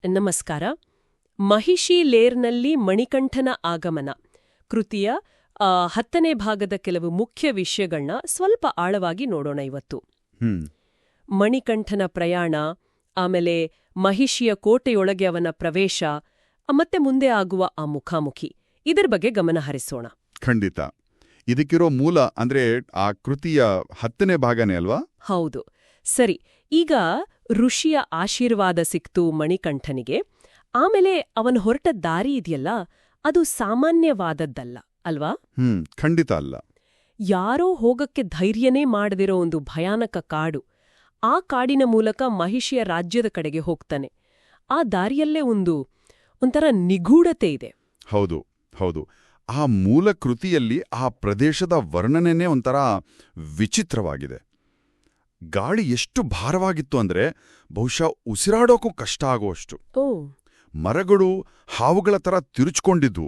ನಮಸ್ಕಾರ. ಮಹಿಷಿ ಲೇರ್ನಲ್ಲಿ ಮಣಿಕಂಠನ ಆಗಮನ ಕೃತಿಯ 10ನೇ ಭಾಗದ ಕೆಲವು ಮುಖ್ಯ ವಿಷಯಗಳನ್ನ ಸ್ವಲ್ಪ ಆಳವಾಗಿ ನೋಡೋಣ ಇವತ್ತು. ಮಣಿಕಂಠನ ಪ್ರಯಾಣ, ಆಮೇಲೆ ಮಹಿಷಿಯ ಕೋಟೆಯೊಳಗೆ ಅವನ ಪ್ರವೇಶ, ಮತ್ತೆ ಮುಂದೆ ಆಗುವ ಆ ಮುಖಾಮುಖಿ, ಇದರ ಬಗ್ಗೆ ಗಮನ ಹರಿಸೋಣ. ಖಂಡಿತ. ಇದಕ್ಕಿರೋ ಮೂಲ ಅಂದ್ರೆ ಆ ಕೃತಿಯ 10ನೇ ಭಾಗನೇ ಅಲ್ವಾ? ಹೌದು. ಸರಿ, ಈಗ ಋಷಿಯ ಆಶೀರ್ವಾದ ಸಿಕ್ತು ಮಣಿಕಂಠನಿಗೆ. ಆಮೇಲೆ ಅವನು ಹೊರಟ ದಾರಿ ಇದೆಯಲ್ಲ, ಅದು ಸಾಮಾನ್ಯವಾದದ್ದಲ್ಲ ಅಲ್ವಾ? ಖಂಡಿತ ಅಲ್ಲ. ಯಾರೋ ಹೋಗಕ್ಕೆ ಧೈರ್ಯನೇ ಮಾಡದಿರೋ ಒಂದು ಭಯಾನಕ ಕಾಡು. ಆ ಕಾಡಿನ ಮೂಲಕ ಮಹಿಷಿಯ ರಾಜ್ಯದ ಕಡೆಗೆ ಹೋಗ್ತಾನೆ. ಆ ದಾರಿಯಲ್ಲೇ ಒಂಥರ ನಿಗೂಢತೆ ಇದೆ. ಹೌದು ಹೌದು. ಆ ಮೂಲ ಕೃತಿಯಲ್ಲಿ ಆ ಪ್ರದೇಶದ ವರ್ಣನೆನೇ ಒಂಥರ ವಿಚಿತ್ರವಾಗಿದೆ. ಗಾಳಿ ಎಷ್ಟು ಭಾರವಾಗಿತ್ತು ಅಂದ್ರೆ ಬಹುಶಃ ಉಸಿರಾಡೋಕ್ಕೂ ಕಷ್ಟ ಆಗುವಷ್ಟು. ಮರಗಳು ಹಾವುಗಳ ಥರ ತಿರುಚ್ಕೊಂಡಿದ್ವು.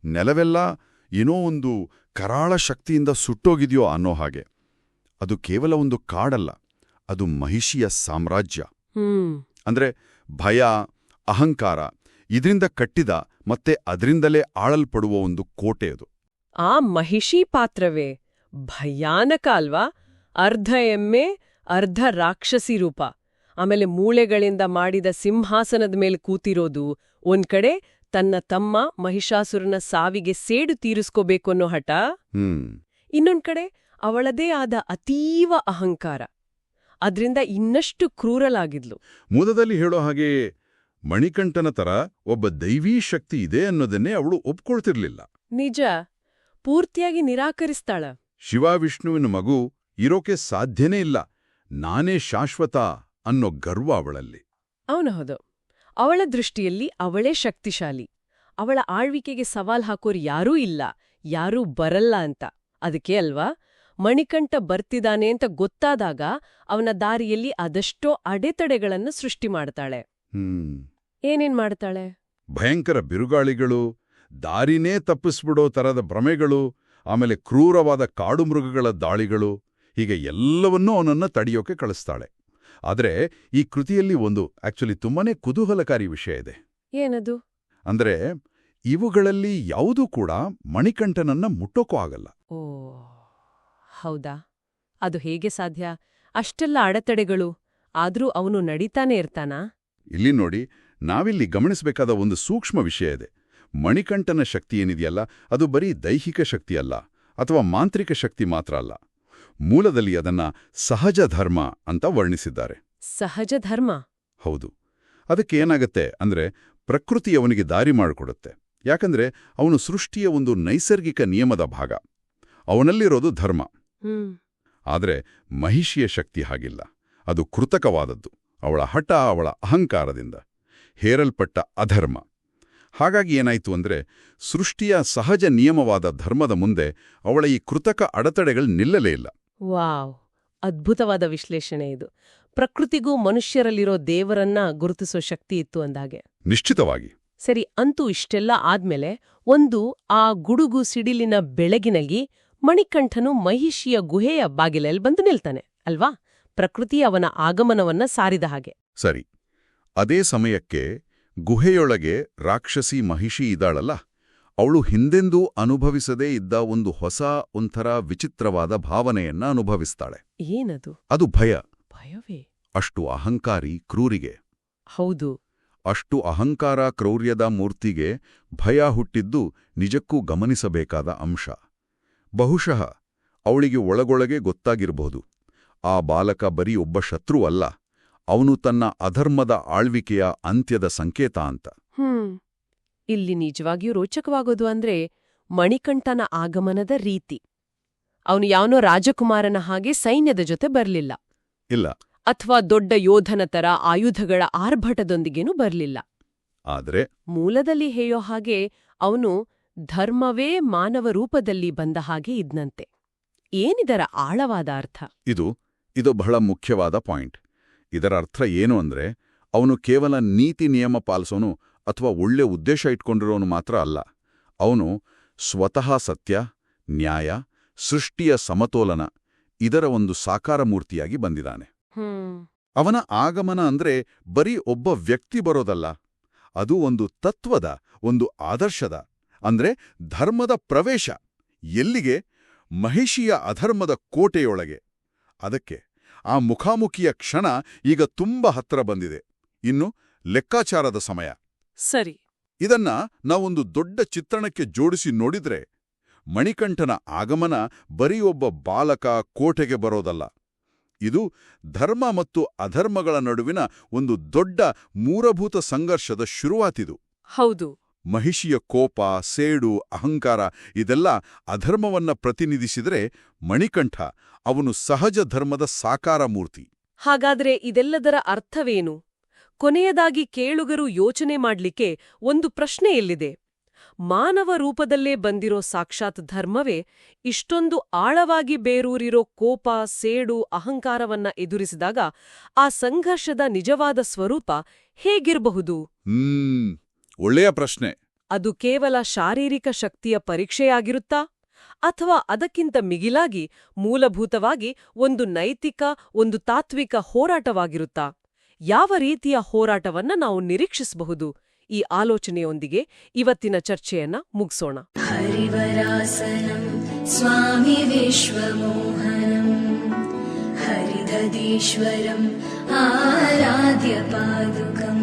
ನೆಲವೆಲ್ಲ ಏನೋ ಒಂದು ಕರಾಳ ಶಕ್ತಿಯಿಂದ ಸುಟ್ಟೋಗಿದೆಯೋ ಅನ್ನೋ ಹಾಗೆ. ಅದು ಕೇವಲ ಒಂದು ಕಾಡಲ್ಲ, ಅದು ಮಹಿಷಿಯ ಸಾಮ್ರಾಜ್ಯ. ಅಂದ್ರೆ ಭಯ, ಅಹಂಕಾರ ಇದರಿಂದ ಕಟ್ಟಿದ ಮತ್ತೆ ಅದರಿಂದಲೇ ಆಳಲ್ಪಡುವ ಒಂದು ಕೋಟೆ ಅದು. ಆ ಮಹಿಷಿ ಪಾತ್ರವೇ ಭಯಾನಕ ಅಲ್ವಾ? ಅರ್ಧ ಎಮ್ಮೆ, ಅರ್ಧ ರಾಕ್ಷಸಿ ರೂಪ. ಆಮೇಲೆ ಮೂಳೆಗಳಿಂದ ಮಾಡಿದ ಸಿಂಹಾಸನದ ಮೇಲೆ ಕೂತಿರೋದು ಒಂದ್ ಕಡೆ, ತನ್ನ ತಮ್ಮ ಮಹಿಷಾಸುರನ ಸಾವಿಗೆ ಸೇಡು ತೀರಿಸ್ಕೋಬೇಕು ಅನ್ನೋ ಹಠ. ಇನ್ನೊಂದ್ ಕಡೆ ಅವಳದೇ ಆದ ಅತೀವ ಅಹಂಕಾರ. ಅದ್ರಿಂದ ಇನ್ನಷ್ಟು ಕ್ರೂರಲಾಗಿದ್ಲು. ಮೂಲದಲ್ಲಿ ಹೇಳೋ ಹಾಗೆ ಮಣಿಕಂಠನ ತರ ಒಬ್ಬ ದೈವೀ ಶಕ್ತಿ ಇದೆ ಅನ್ನೋದನ್ನೇ ಅವಳು ಒಪ್ಕೊಳ್ತಿರ್ಲಿಲ್ಲ. ನಿಜ, ಪೂರ್ತಿಯಾಗಿ ನಿರಾಕರಿಸ್ತಾಳ. ಶಿವವಿಷ್ಣುವಿನ ಮಗು ಇರೋಕೆ ಸಾಧ್ಯನೇ ಇಲ್ಲ, ನಾನೇ ಶಾಶ್ವತ ಅನ್ನೋ ಗರ್ವ ಅವಳಲ್ಲಿ. ಹೌದು. ಅವಳ ದೃಷ್ಟಿಯಲ್ಲಿ ಅವಳೇ ಶಕ್ತಿಶಾಲಿ. ಅವಳ ಆಳ್ವಿಕೆಗೆ ಸವಾಲ್ ಹಾಕೋರು ಯಾರೂ ಇಲ್ಲ, ಯಾರೂ ಬರಲ್ಲ ಅಂತ. ಅದಕ್ಕೆ ಅಲ್ವಾ ಮಣಿಕಂಠ ಬರ್ತಿದ್ದಾನೆ ಅಂತ ಗೊತ್ತಾದಾಗ ಅವನ ದಾರಿಯಲ್ಲಿ ಅದೆಷ್ಟೋ ಅಡೆತಡೆಗಳನ್ನು ಸೃಷ್ಟಿ ಮಾಡ್ತಾಳೆ. ಏನೇನ್ ಮಾಡ್ತಾಳೆ? ಭಯಂಕರ ಬಿರುಗಾಳಿಗಳು, ದಾರಿನೇ ತಪ್ಪಿಸ್ಬಿಡೋ ತರದ ಭ್ರಮೆಗಳು, ಆಮೇಲೆ ಕ್ರೂರವಾದ ಕಾಡು ಮೃಗಗಳ ದಾಳಿಗಳು, ಹೀಗೆ ಎಲ್ಲವನ್ನೂ ಅವನನ್ನ ತಡೆಯೋಕೆ ಕಳಿಸ್ತಾಳೆ. ಆದ್ರೆ ಈ ಕೃತಿಯಲ್ಲಿ ಒಂದು ಆಕ್ಚುಲಿ ತುಂಬಾನೇ ಕುತೂಹಲಕಾರಿ ವಿಷಯ ಇದೆ. ಏನದು? ಅಂದ್ರೆ ಇವುಗಳಲ್ಲಿ ಯಾವುದೂ ಕೂಡ ಮಣಿಕಂಠನನ್ನ ಮುಟ್ಟೋಕೂ ಆಗಲ್ಲ. ಓ ಹೌದಾ? ಅದು ಹೇಗೆ ಸಾಧ್ಯ? ಅಷ್ಟೆಲ್ಲ ಅಡೆತಡೆಗಳು, ಆದ್ರೂ ಅವನು ನಡೀತಾನೆ ಇರ್ತಾನಾ? ಇಲ್ಲಿ ನೋಡಿ, ನಾವಿಲ್ಲಿ ಗಮನಿಸಬೇಕಾದ ಒಂದು ಸೂಕ್ಷ್ಮ ವಿಷಯ ಇದೆ. ಮಣಿಕಂಠನ ಶಕ್ತಿ ಏನಿದೆಯಲ್ಲ, ಅದು ಬರೀ ದೈಹಿಕ ಶಕ್ತಿಯಲ್ಲ ಅಥವಾ ಮಾಂತ್ರಿಕ ಶಕ್ತಿ ಮಾತ್ರ ಅಲ್ಲ. ಮೂಲದಲ್ಲಿ ಅದನ್ನ ಸಹಜ ಧರ್ಮ ಅಂತ ವರ್ಣಿಸಿದ್ದಾರೆ. ಸಹಜ ಧರ್ಮ? ಹೌದು. ಅದಕ್ಕೆ ಏನಾಗತ್ತೆ ಅಂದ್ರೆ ಪ್ರಕೃತಿ ಅವನಿಗೆ ದಾರಿ ಮಾಡಿಕೊಡುತ್ತೆ. ಯಾಕಂದ್ರೆ ಅವನು ಸೃಷ್ಟಿಯ ಒಂದು ನೈಸರ್ಗಿಕ ನಿಯಮದ ಭಾಗ. ಅವನಲ್ಲಿರೋದು ಧರ್ಮ. ಆದ್ರೆ ಮಹಿಷಿಯ ಶಕ್ತಿ ಹಾಗಿಲ್ಲ. ಅದು ಕೃತಕವಾದದ್ದು. ಅವಳ ಹಠ, ಅವಳ ಅಹಂಕಾರದಿಂದ ಹೇರಲ್ಪಟ್ಟ ಅಧರ್ಮ. ಹಾಗಾಗಿ ಏನಾಯ್ತು ಅಂದ್ರೆ ಸೃಷ್ಟಿಯ ಸಹಜ ನಿಯಮವಾದ ಧರ್ಮದ ಮುಂದೆ ಅವಳ ಈ ಕೃತಕ ಅಡೆತಡೆಗಳು ನಿಲ್ಲಲೇ ಇಲ್ಲ. ವಾವ್, ಅದ್ಭುತವಾದ ವಿಶ್ಲೇಷಣೆ ಇದು. ಪ್ರಕೃತಿಗೂ ಮನುಷ್ಯರಲ್ಲಿರೋ ದೇವರನ್ನ ಗುರುತಿಸೋ ಶಕ್ತಿ ಇತ್ತು ಅಂದಾಗೆ. ನಿಶ್ಚಿತವಾಗಿ. ಸರಿ, ಅಂತೂ ಇಷ್ಟೆಲ್ಲ ಆದ್ಮೇಲೆ ಆ ಗುಡುಗು ಸಿಡಿಲಿನ ಬೆಳಗಿನಲ್ಲಿ ಮಣಿಕಂಠನು ಮಹಿಷಿಯ ಗುಹೆಯ ಬಾಗಿಲಲ್ಲಿ ಬಂದು ನಿಲ್ತಾನೆ ಅಲ್ವಾ? ಪ್ರಕೃತಿ ಅವನ ಆಗಮನವನ್ನ ಸಾರಿದ ಹಾಗೆ. ಸರಿ. ಅದೇ ಸಮಯಕ್ಕೆ ಗುಹೆಯೊಳಗೆ ರಾಕ್ಷಸಿ ಮಹಿಷಿ ಇದ್ದಾಳಲ್ಲ, ಅವಳು ಹಿಂದೆಂದೂ ಅನುಭವಿಸದೇ ಇದ್ದ ಒಂದು ಹೊಸ, ಒಂಥರ ವಿಚಿತ್ರವಾದ ಭಾವನೆಯನ್ನ ಅನುಭವಿಸ್ತಾಳೆ. ಏನದು? ಅದು ಭಯ. ಭಯವೇ? ಅಷ್ಟು ಅಹಂಕಾರಿ ಕ್ರೂರಿಗೆ. ಹೌದು. ಅಷ್ಟು ಅಹಂಕಾರ ಕ್ರೌರ್ಯದ ಮೂರ್ತಿಗೆ ಭಯ ಹುಟ್ಟಿದ್ದು ನಿಜಕ್ಕೂ ಗಮನಿಸಬೇಕಾದ ಅಂಶ. ಬಹುಶಃ ಅವಳಿಗೆ ಒಳಗೊಳಗೆ ಗೊತ್ತಾಗಿರಬಹುದು, ಆ ಬಾಲಕ ಬರೀ ಒಬ್ಬ ಶತ್ರು ಅಲ್ಲ, ಅವನು ತನ್ನ ಅಧರ್ಮದ ಆಳ್ವಿಕೆಯ ಅಂತ್ಯದ ಸಂಕೇತ ಅಂತ. ಇಲ್ಲಿ ನಿಜವಾಗಿಯೂ ರೋಚಕವಾಗೋದು ಅಂದ್ರೆ ಮಣಿಕಂಠನ ಆಗಮನದ ರೀತಿ. ಅವನು ಯಾವನೋ ರಾಜಕುಮಾರನ ಹಾಗೆ ಸೈನ್ಯದ ಜೊತೆ ಬರ್ಲಿಲ್ಲ. ಇಲ್ಲ. ಅಥವಾ ದೊಡ್ಡ ಯೋಧನ ತರ ಆಯುಧಗಳ ಆರ್ಭಟದೊಂದಿಗೇನೂ ಬರ್ಲಿಲ್ಲ. ಆದ್ರೆ ಮೂಲದಲ್ಲಿ ಹೇಳೋ ಹಾಗೆ ಅವನು ಧರ್ಮವೇ ಮಾನವ ರೂಪದಲ್ಲಿ ಬಂದ ಹಾಗೆ ಇದ್ನಂತೆ. ಏನಿದರ ಆಳವಾದ ಅರ್ಥ? ಇದು ಬಹಳ ಮುಖ್ಯವಾದ ಪಾಯಿಂಟ್. ಇದರ ಅರ್ಥ ಏನು ಅಂದ್ರೆ ಅವನು ಕೇವಲ ನೀತಿ ನಿಯಮ ಪಾಲಿಸೋನು ಅಥವಾ ಒಳ್ಳೆ ಉದ್ದೇಶ ಇಟ್ಕೊಂಡಿರೋನು ಮಾತ್ರ ಅಲ್ಲ. ಅವನು ಸ್ವತಃ ಸತ್ಯ, ನ್ಯಾಯ, ಸೃಷ್ಟಿಯ ಸಮತೋಲನ ಇದರ ಒಂದು ಸಾಕಾರ ಮೂರ್ತಿಯಾಗಿ ಬಂದಿದ್ದಾನೆ. ಅವನ ಆಗಮನ ಅಂದ್ರೆ ಬರೀ ಒಬ್ಬ ವ್ಯಕ್ತಿ ಬರೋದಲ್ಲ, ಅದು ಒಂದು ತತ್ವದ, ಒಂದು ಆದರ್ಶದ, ಅಂದ್ರೆ ಧರ್ಮದ ಪ್ರವೇಶ. ಎಲ್ಲಿಗೆ? ಮಹಿಷಿಯ ಅಧರ್ಮದ ಕೋಟೆಯೊಳಗೆ. ಅದಕ್ಕೆ ಆ ಮುಖಾಮುಖಿಯ ಕ್ಷಣ ಈಗ ತುಂಬ ಹತ್ರ ಬಂದಿದೆ. ಇನ್ನು ಲೆಕ್ಕಾಚಾರದ ಸಮಯ. ಸರಿ. ಇದನ್ನ ನಾವೊಂದು ದೊಡ್ಡ ಚಿತ್ರಣಕ್ಕೆ ಜೋಡಿಸಿ ನೋಡಿದ್ರೆ, ಮಣಿಕಂಠನ ಆಗಮನ ಬರೀ ಒಬ್ಬ ಬಾಲಕ ಕೋಟೆಗೆ ಬರೋದಲ್ಲ. ಇದು ಧರ್ಮ ಮತ್ತು ಅಧರ್ಮಗಳ ನಡುವಿನ ಒಂದು ದೊಡ್ಡ ಮೂಲಭೂತ ಸಂಘರ್ಷದ ಶುರುವಾತಿದು. ಹೌದು. ಮಹಿಷಿಯ ಕೋಪ, ಸೇಡು, ಅಹಂಕಾರ ಇದೆಲ್ಲ ಅಧರ್ಮವನ್ನ ಪ್ರತಿನಿಧಿಸಿದರೆ, ಮಣಿಕಂಠ ಅವನು ಸಹಜ ಧರ್ಮದ ಸಾಕಾರ ಮೂರ್ತಿ. ಹಾಗಾದ್ರೆ ಇದೆಲ್ಲದರ ಅರ್ಥವೇನು? ಕೊನೆಯದಾಗಿ ಕೇಳುಗರು ಯೋಚನೆ ಮಾಡ್ಲಿಕ್ಕೆ ಒಂದು ಪ್ರಶ್ನೆ ಎಲ್ಲಿದೆ. ಮಾನವ ರೂಪದಲ್ಲೇ ಬಂದಿರೋ ಸಾಕ್ಷಾತ್ ಧರ್ಮವೇ ಇಷ್ಟೊಂದು ಆಳವಾಗಿ ಬೇರೂರಿರೋ ಕೋಪ, ಸೇಡು, ಅಹಂಕಾರವನ್ನ ಎದುರಿಸಿದಾಗ ಆ ಸಂಘರ್ಷದ ನಿಜವಾದ ಸ್ವರೂಪ ಹೇಗಿರಬಹುದು? ಒಳ್ಳೆಯ ಪ್ರಶ್ನೆ. ಅದು ಕೇವಲ ಶಾರೀರಿಕ ಶಕ್ತಿಯ ಪರೀಕ್ಷೆಯಾಗಿರುತ್ತಾ? ಅಥವಾ ಅದಕ್ಕಿಂತ ಮಿಗಿಲಾಗಿ ಮೂಲಭೂತವಾಗಿ ಒಂದು ನೈತಿಕ, ಒಂದು ತಾತ್ವಿಕ ಹೋರಾಟವಾಗಿರುತ್ತಾ? ಯಾವ ರೀತಿಯ ಹೋರಾಟವನ್ನ ನಾವು ನಿರೀಕ್ಷಿಸಬಹುದು? ಈ ಆಲೋಚನೆಯೊಂದಿಗೆ ಇವತ್ತಿನ ಚರ್ಚೆಯನ್ನ ಮುಗಿಸೋಣ. ಹರಿವರಾಸನಂ ಸ್ವಾಮಿ ವಿಶ್ವಮೋಹನಂ ಹರಿದದೀಶ್ವರಂ ಆರಾಧ್ಯ ಪಾದುಕಂ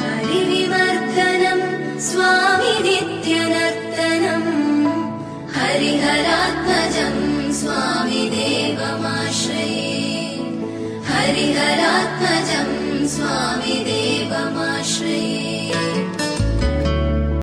ಹರಿವಿವರ್ಧನಂ ಸ್ವಾಮಿ ನಿತ್ಯನರ್ತನಂ ಹರಿಹರಾತ್ಮಜಂ ಸ್ವಾಮಿ ದೇವಮಾಶ್ರಯೇ ಹರಿಹರಾತ್ಮಜಂ ಸ್ವಾಮಿ ದೇವ